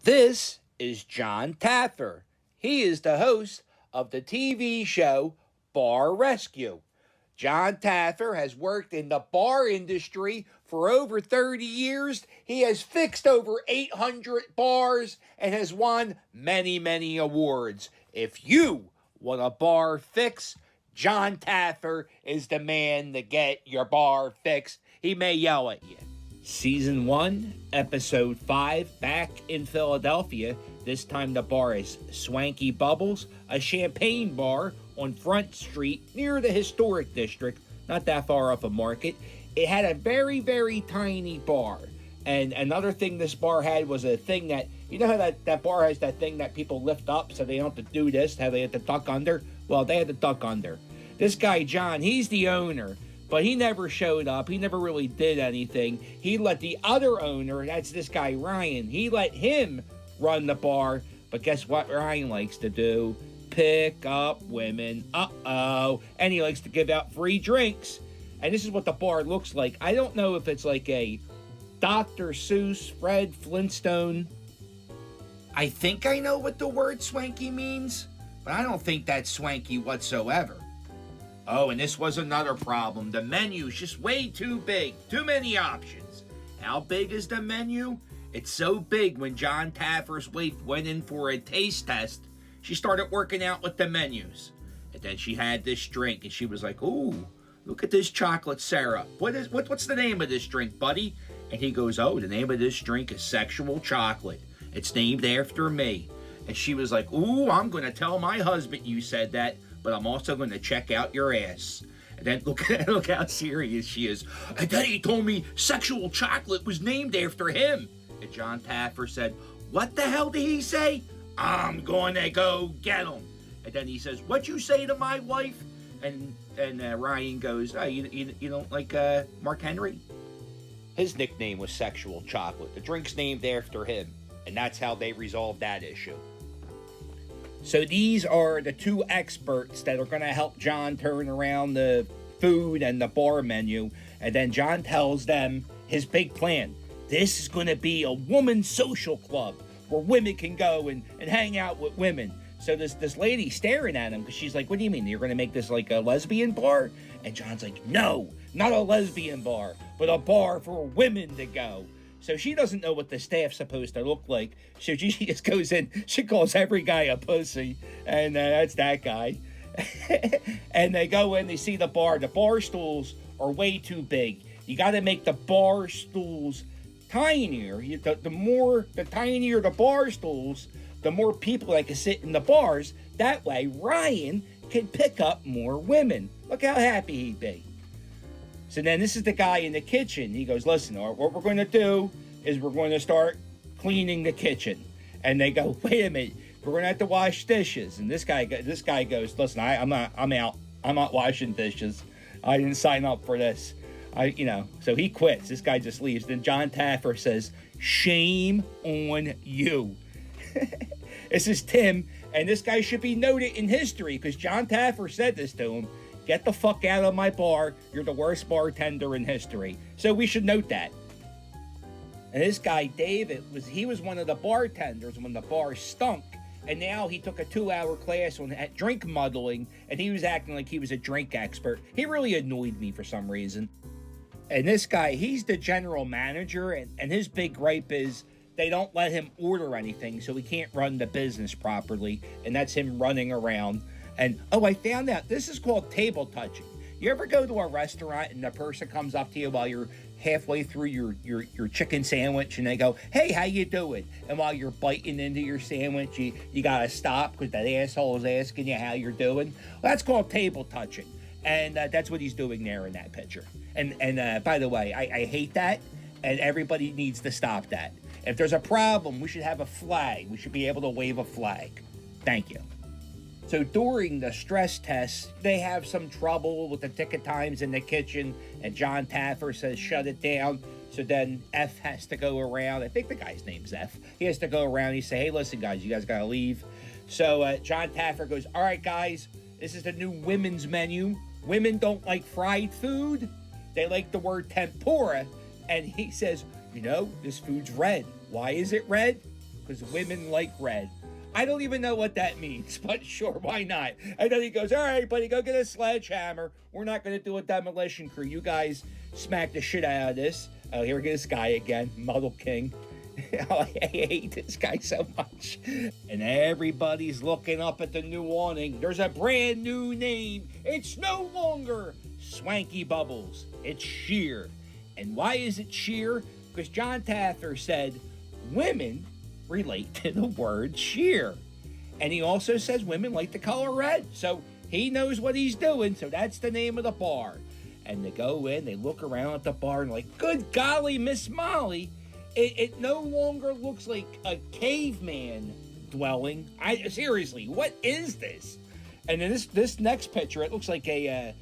This is Jon Taffer. He is the host of the TV show Bar Rescue. Jon Taffer has worked in the bar industry for over 30 years. He has fixed over 800 bars and has won many, many awards. If you want a bar fix, Jon Taffer is the man to get your bar fixed. He may yell at you. Season 1, Episode 5, back in Philadelphia. This time the bar is Swanky Bubbles, a champagne bar on Front Street near the historic district, not that far off of Market. It had a very, very tiny bar. And another thing this bar had was a thing that, you know how that bar has that thing that people lift up so they don't have to do this, how they have to duck under? Well, they had to duck under. This guy, John, he's the owner. But he never showed up. He never really did anything. He let the other owner, that's this guy Ryan, he let him run the bar. But guess what Ryan likes to do? Pick up women. Uh-oh. And he likes to give out free drinks. And this is what the bar looks like. I don't know if it's like a Dr. Seuss, Fred Flintstone. I think I know what the word swanky means, but I don't think that's swanky whatsoever. Oh, and this was another problem. The menu's just way too big. Too many options. How big is the menu? It's so big when Jon Taffer's wife went in for a taste test, she started working out with the menus. And then she had this drink, and she was like, ooh, look at this chocolate syrup. What's the name of this drink, buddy? And he goes, oh, the name of this drink is sexual chocolate. It's named after me. And she was like, ooh, I'm going to tell my husband you said that, but I'm also going to check out your ass. And then look how serious she is. And then he told me sexual chocolate was named after him. And Jon Taffer said, what the hell did he say? I'm going to go get him. And then he says, what'd you say to my wife? And Ryan goes, oh, you don't like Mark Henry? His nickname was Sexual Chocolate. The drink's named after him. And that's how they resolved that issue. So these are the two experts that are going to help John turn around the food and the bar menu. And then John tells them his big plan. This is going to be a woman's social club where women can go and hang out with women. So this lady staring at him because she's like, what do you mean? You're going to make this like a lesbian bar? And John's like, no, not a lesbian bar, but a bar for women to go. So she doesn't know what the staff's supposed to look like. So she just goes in, she calls every guy a pussy, and that's that guy. And they go in, they see the bar. The bar stools are way too big. You got to make the bar stools tinier. The tinier the bar stools, the more people that can sit in the bars. That way, Ryan can pick up more women. Look how happy he'd be. So then this is the guy in the kitchen. He goes, listen, what we're going to do is we're going to start cleaning the kitchen. And they go, wait a minute, we're going to have to wash dishes. And this guy goes, listen, I'm out. I'm not washing dishes. I didn't sign up for this. So he quits. This guy just leaves. Then Jon Taffer says, shame on you. This is Tim, and this guy should be noted in history because Jon Taffer said this to him. Get the fuck out of my bar. You're the worst bartender in history. So we should note that. And this guy, David, was one of the bartenders when the bar stunk. And now he took a 2-hour class at drink muddling, and he was acting like he was a drink expert. He really annoyed me for some reason. And this guy, he's the general manager, and his big gripe is they don't let him order anything, so he can't run the business properly. And that's him running around. And, I found out this is called table touching. You ever go to a restaurant and the person comes up to you while you're halfway through your chicken sandwich and they go, hey, how you doing? And while you're biting into your sandwich, you got to stop because that asshole is asking you how you're doing. Well, that's called table touching. And that's what he's doing there in that picture. And by the way, I hate that, and everybody needs to stop that. If there's a problem, we should have a flag. We should be able to wave a flag. Thank you. So during the stress test, they have some trouble with the ticket times in the kitchen, and Jon Taffer says, shut it down. So then F has to go around. I think the guy's name's F. He has to go around. He say, hey, listen, guys, you guys got to leave. So Jon Taffer goes, all right, guys, this is the new women's menu. Women don't like fried food. They like the word tempura. And he says, this food's red. Why is it red? because women like red. I don't even know what that means, but sure, why not? And then he goes, all right, buddy, go get a sledgehammer. We're not going to do a demolition crew. You guys smack the shit out of this. Oh, here we go, this guy again, Muddle King. Oh, I hate this guy so much. And everybody's looking up at the new awning. There's a brand new name. It's no longer Swanky Bubbles. It's sheer. And why is it sheer? Because Jon Taffer said women relate to the word sheer. And he also says women like the color red. So he knows what he's doing. So that's the name of the bar. And they go in, they look around at the bar and like, good golly, Miss Molly, it no longer looks like a caveman dwelling. Seriously, what is this? And then this next picture, it looks like a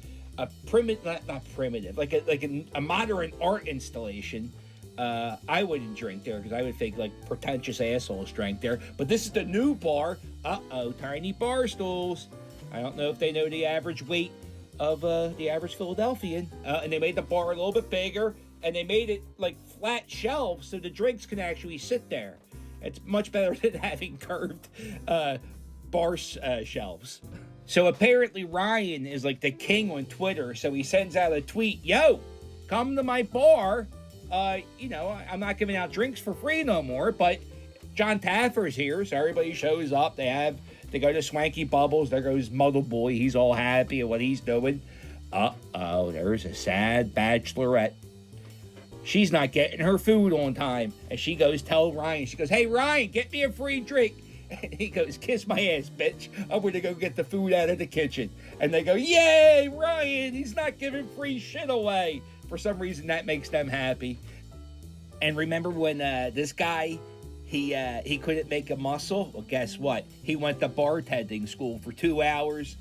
primitive, not primitive, like a modern art installation. I wouldn't drink there because I would think like pretentious assholes drank there. But this is the new bar. Tiny bar stools. I don't know if they know the average weight of the average Philadelphian. And they made the bar a little bit bigger, and they made it like flat shelves so the drinks can actually sit there. It's much better than having curved bar shelves. So apparently Ryan is like the king on Twitter, so he sends out a tweet, yo, come to my bar. I'm not giving out drinks for free no more, but Jon Taffer's here, so everybody shows up. They go to Swanky Bubbles. There goes Muddle Boy. He's all happy at what he's doing. There's a sad bachelorette. She's not getting her food on time. And she goes tell Ryan. She goes, hey, Ryan, get me a free drink. And he goes, kiss my ass, bitch. I'm going to go get the food out of the kitchen. And they go, yay, Ryan, he's not giving free shit away. For some reason, that makes them happy. And remember when this guy, he couldn't make a muscle? Well, guess what? He went to bartending school for 2 hours.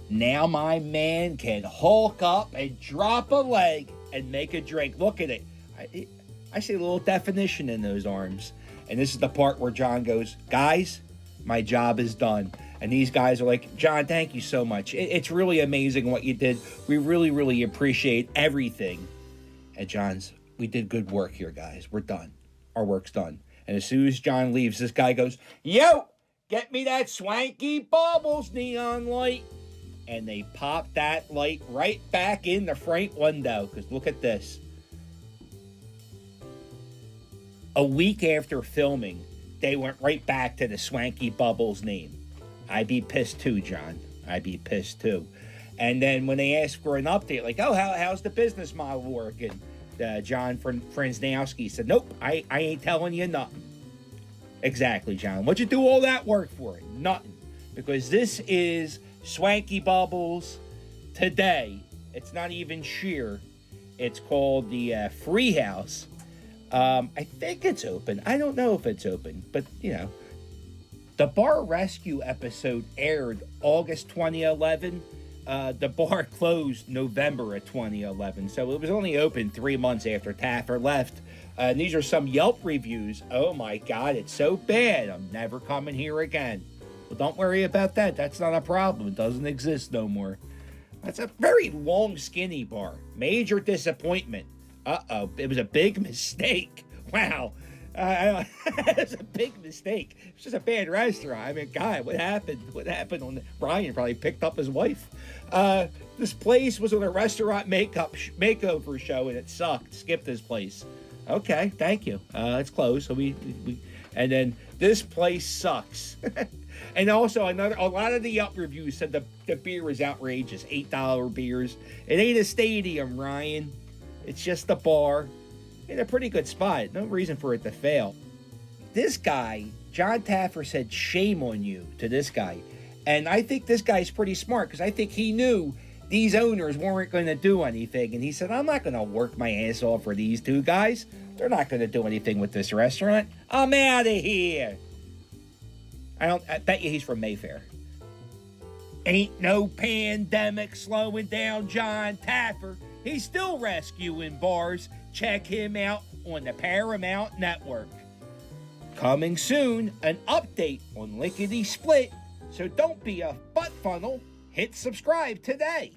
Now my man can hulk up and drop a leg and make a drink. Look at it. I see a little definition in those arms. And this is the part where Jon goes, guys, my job is done. And these guys are like, Jon, thank you so much. It's really amazing what you did. We really, really appreciate everything. And Jon's, we did good work here, guys. We're done. Our work's done. And as soon as Jon leaves, this guy goes, yo, get me that Swanky Bubbles neon light. And they pop that light right back in the front window. Because look at this. A week after filming, they went right back to the Swanky Bubbles name. I'd be pissed too, Jon. I'd be pissed too. And then when they asked for an update, like, oh, how's the business model working? Jon Franznowski said, nope, I ain't telling you nothing. Exactly, Jon. What'd you do all that work for? Nothing. Because this is Swanky Bubbles today. It's not even sheer. It's called the Free House. I think it's open. I don't know if it's open, but, the Bar Rescue episode aired August 2011. The bar closed November of 2011, so it was only open 3 months after Taffer left. And these are some Yelp reviews. Oh my God, it's so bad. I'm never coming here again. Well, don't worry about that. That's not a problem. It doesn't exist no more. That's a very long, skinny bar. Major disappointment. It was a big mistake. Wow. It was a big mistake. It's just a bad restaurant. I mean, God, what happened? What happened on Brian probably picked up his wife. This place was on a restaurant makeover show, and it sucked. Skip this place. Okay, thank you. It's closed. So we and then this place sucks. And also a lot of the Yelp reviews said the beer was outrageous. $8 beers. It ain't a stadium, Ryan. It's just a bar in a pretty good spot. No reason for it to fail. This guy, Jon Taffer, said shame on you to this guy. And I think this guy's pretty smart because I think he knew these owners weren't going to do anything. And he said, I'm not going to work my ass off for these two guys. They're not going to do anything with this restaurant. I'm out of here. I bet you he's from Mayfair. Ain't no pandemic slowing down Jon Taffer. He's still rescuing bars. Check him out on the Paramount Network. Coming soon, an update on Lickety Split. So don't be a butt funnel. Hit subscribe today.